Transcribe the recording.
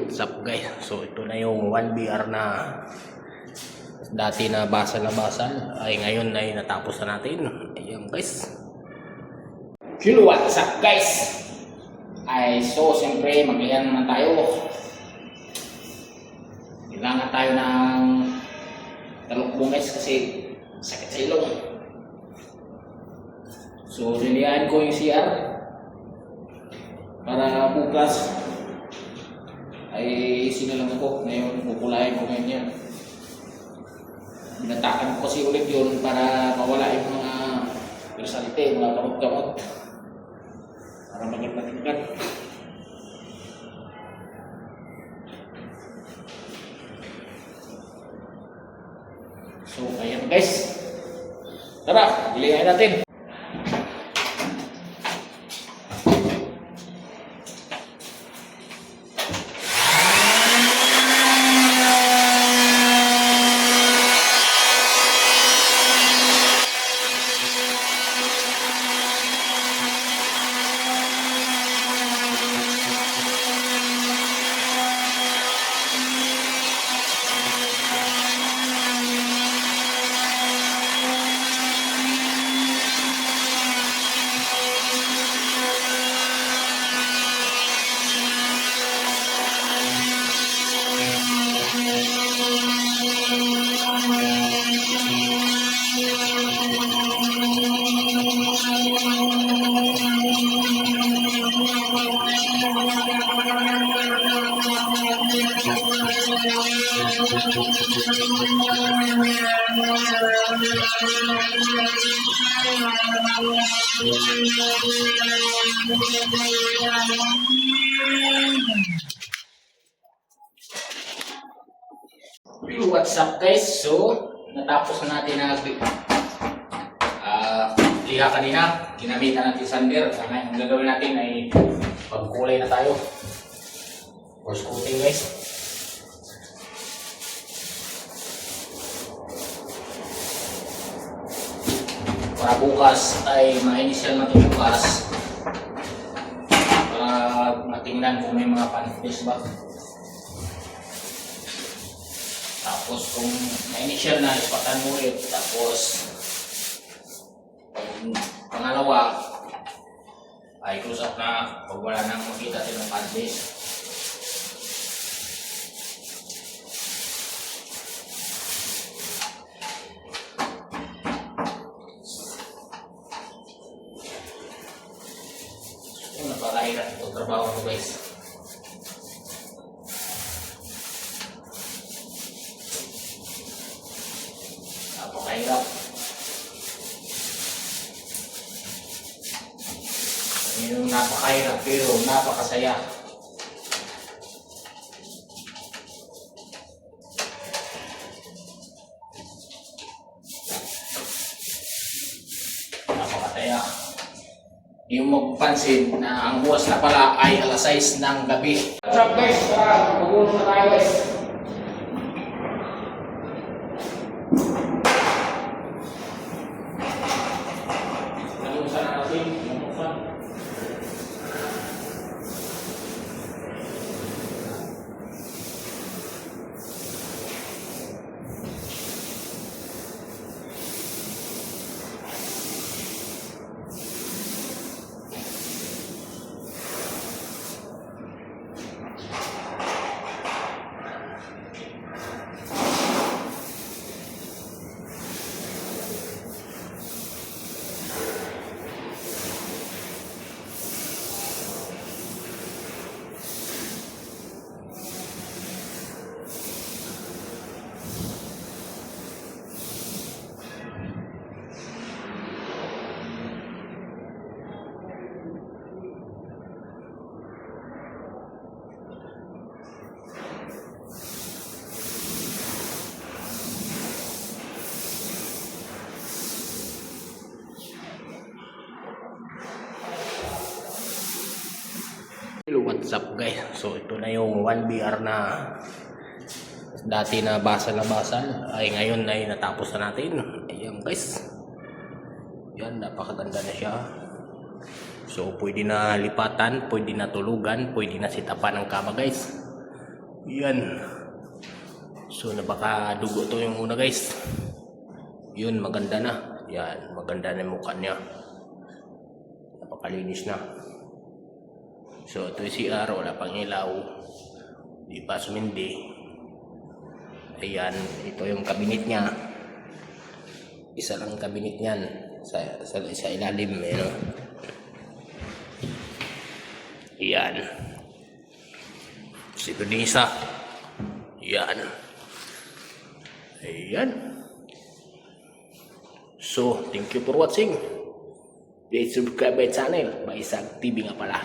What's up guys? So ito na yung 1BR na dati na basal ay ngayon ay natapos na natin. Ayan guys. Hello, what's up guys? So siyempre mag-iyan naman tayo. Kailangan tayo ng talukbong guys kasi sakit sa ilong. So lilihan ko yung CR para bukas ay sinalang ako. Ngayon pupulahin ko ngayon yan. Binatakan ko kasi ulit yun para mawala yung mga personality, mga kamot-kamot para maging. So ayan guys, tara, gilihan natin. What's up guys? So natapos na natin ang liha kanina. Ginamitan natin sander. Ang gagawin natin ay pagkulay na tayo. Force coating guys. Para bukas ay ma-initial natin bukas para matingnan kung may mga pan-finish ba. Tapos kung na-initial na, ispatan mo ulit. Tapos pangalawa ay close up na pag wala nang makita din ng pan-finish. Napakahirap itong trabaho ko guys. Napakahirap. Yung napakahirap pero napakasaya. Napakasaya. Yung magpansin na ang buwas na pala ay alas 6 ng gabi. What's up guys? Tara, mag-uulong na tayo guys. Nalimusan na natin. Nalimusan. Hello, what's up guys? So ito na yung 1BR na dati na basal ay ngayon ay natapos na natin. Ayan guys. Yan, napakaganda na siya. So pwede na lipatan, pwede na tulugan, pwede na sitapan ng kama guys. Yan. So napakadugo to yung una guys. Yun, maganda na. Yan, maganda na yung mukha niya. Napakalinis na. So ito yung CR, wala pang ilaw. Di pa sumindi. Ayan, ito yung cabinet niya. Isa lang cabinet niyan sa ilalim, eh, no? Ayan. Si Tunisa. Ayan. Ayan. So, thank you for watching. Please subscribe my channel. Maisag TV nga pala.